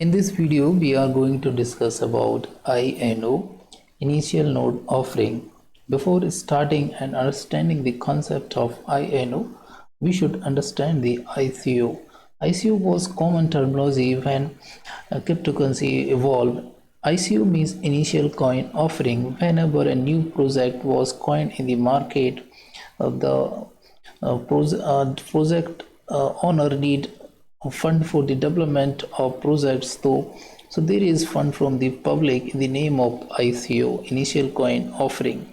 In this video, we are going to discuss about INO, initial node offering. Before starting and understanding the concept of INO, we should understand the ICO. ICO was common terminology when cryptocurrency evolved. ICO means initial coin offering. Whenever a new project was coined in the market, the project owner need a fund for the development of projects though, so there is fund from the public in the name of ICO, initial coin offering.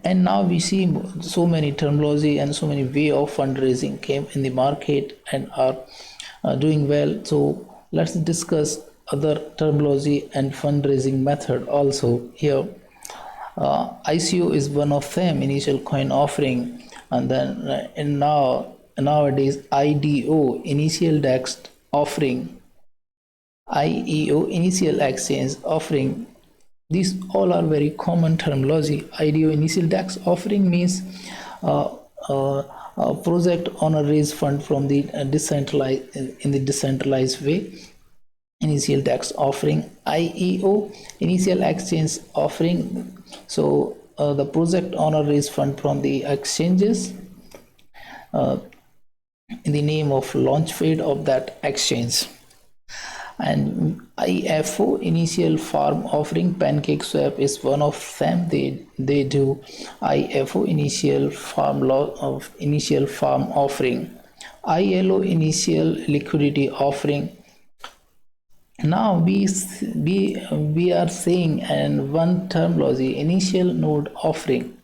And now we see so many terminology and so many way of fundraising came in the market and are doing well. So let's discuss other terminology and fundraising method also here. ICO is one of them, initial coin offering, and then nowadays IDO, initial DEX offering, IEO, initial exchange offering. These all are very common terminology. IDO, initial DEX offering means project owner raise fund from the decentralized in the decentralized way. Initial DEX offering, IEO, initial exchange offering. So the project owner raise fund from the exchanges in the name of launch fade of that exchange. And IFO, initial farm offering, PancakeSwap is one of them. They do IFO, initial farm offering, ILO, initial liquidity offering. Now we are saying and one terminology, initial node offering.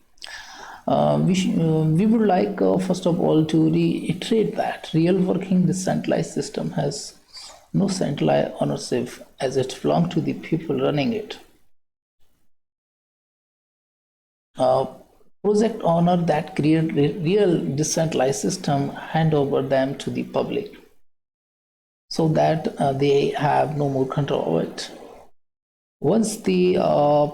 We would like first of all to reiterate that real working decentralized system has no centralized ownership as it belongs to the people running it. Project owner that create real decentralized system hand over them to the public so that they have no more control over it. Once the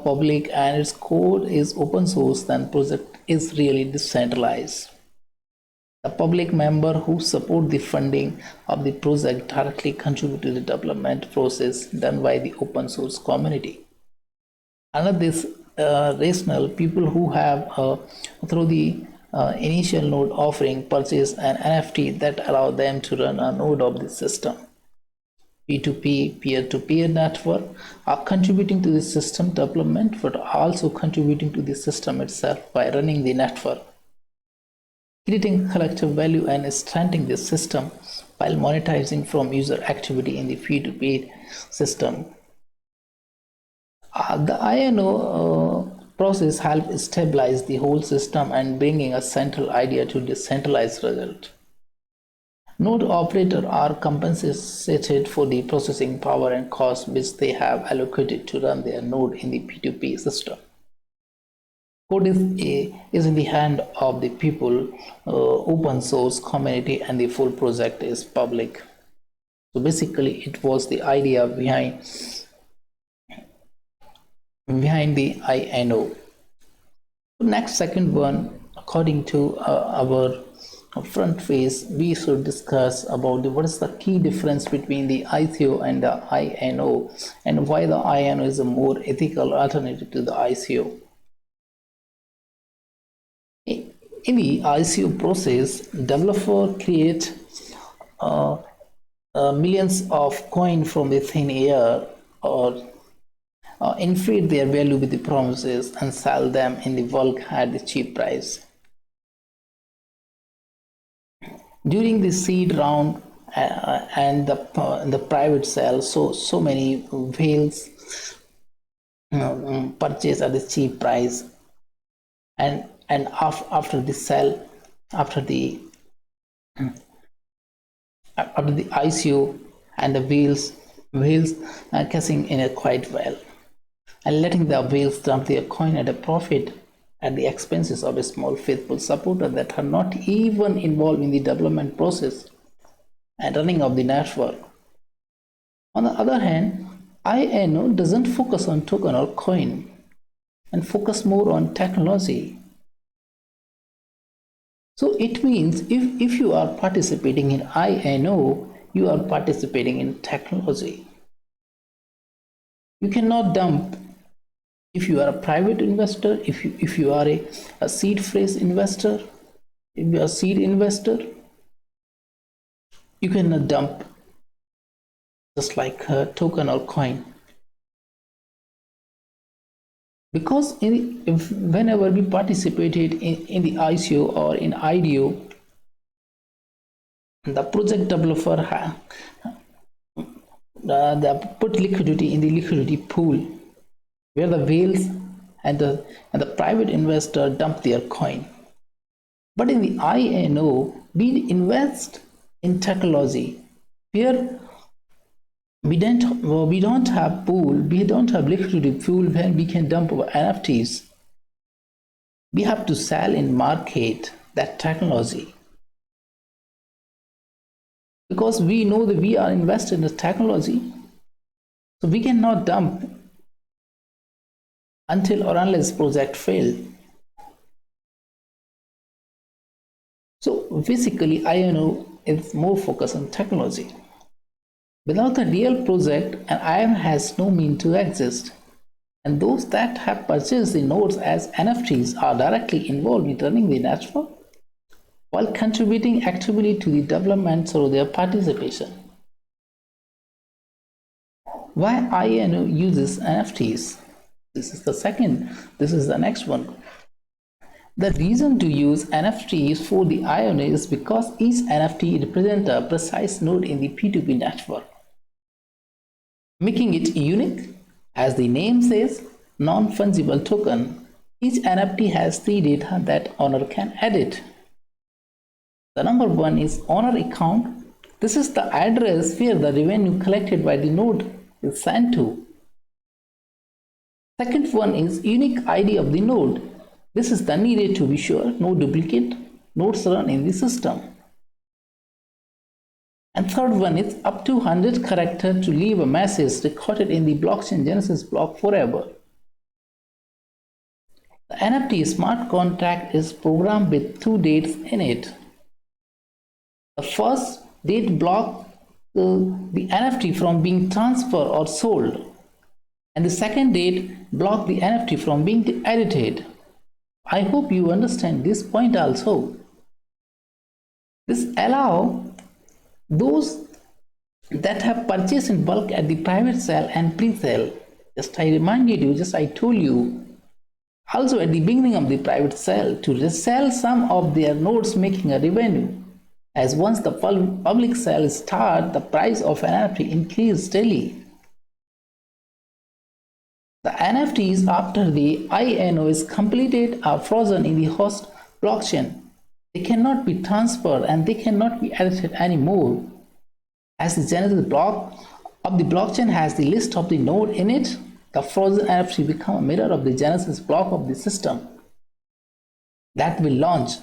public and its code is open source, then project is really decentralized. The public member who support the funding of the project directly contribute to the development process done by the open source community. Under this rationale, people who have through the initial node offering purchase an NFT that allow them to run a node of the system. P2P, peer-to-peer network are contributing to the system development, but also contributing to the system itself by running the network, creating collective value and strengthening the system while monetizing from user activity in the P2P system. The INO process helps stabilize the whole system and bringing a central idea to decentralized result. Node operators are compensated for the processing power and cost which they have allocated to run their node in the P2P system. Code is in the hand of the people, open source community, and the full project is public. So basically, it was the idea behind the INO. Next, second one, according to our front face, we should discuss about what is the key difference between the ICO and the INO and why the INO is a more ethical alternative to the ICO. In the ICO process, developer create millions of coin from the thin air or inflate their value with the promises and sell them in the bulk at the cheap price. During the seed round and the private sale, so many whales purchase at the cheap price, and after the sale, after the ICO, and the whales are cashing in it quite well and letting the whales dump their coin at a profit at the expenses of a small faithful supporter that are not even involved in the development process and running of the network. On the other hand, INO doesn't focus on token or coin and focus more on technology. So it means if you are participating in INO, you are participating in technology. You cannot dump if you are a private investor, if you are a seed phrase investor, if you are a seed investor, you cannot dump just like a token or coin. Because whenever we participated in the ICO or in IDO, the project developer they put liquidity in the liquidity pool where the whales and the private investor dump their coin. But in the INO, we invest in technology where we don't have pool, we don't have liquidity pool where we can dump our NFTs. We have to sell in market that technology. Because we know that we are invested in the technology, so we cannot dump until or unless project fail. So basically, INO is more focused on technology. Without a real project, an INO has no mean to exist. And those that have purchased the nodes as NFTs are directly involved in running the network while contributing actively to the development through their participation. Why INO uses NFTs? This is the next one. The reason to use NFTs for the INO is because each NFT represents a precise node in the P2P network, making it unique. As the name says, non-fungible token. Each NFT has 3 data that owner can edit. The number 1 is owner account. This is the address where the revenue collected by the node is sent to. Second one is unique ID of the node. This is the needed to be sure no duplicate nodes run in the system. And third one is up to 100 characters to leave a message recorded in the blockchain Genesis block forever. The NFT smart contract is programmed with 2 dates in it. The first date blocks the NFT from being transferred or sold, and the second date blocks the NFT from being edited. I hope you understand this point also. This allows those that have purchased in bulk at the private sale and pre-sale. I told you also at the beginning of the private sale to resell some of their nodes, making a revenue. As once the public sale starts, the price of an NFT increases daily. The NFTs after the INO is completed are frozen in the host blockchain. They cannot be transferred and they cannot be edited anymore. As the Genesis block of the blockchain has the list of the node in it, the frozen NFT become a mirror of the Genesis block of the system that will launch.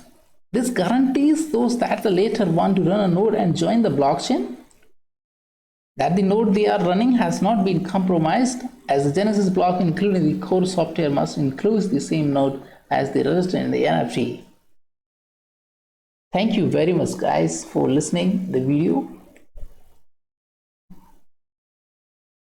This guarantees those that later want to run a node and join the blockchain that the node they are running has not been compromised, as the Genesis block including the core software must include the same node as the register in the NFT. Thank you very much guys for listening the video.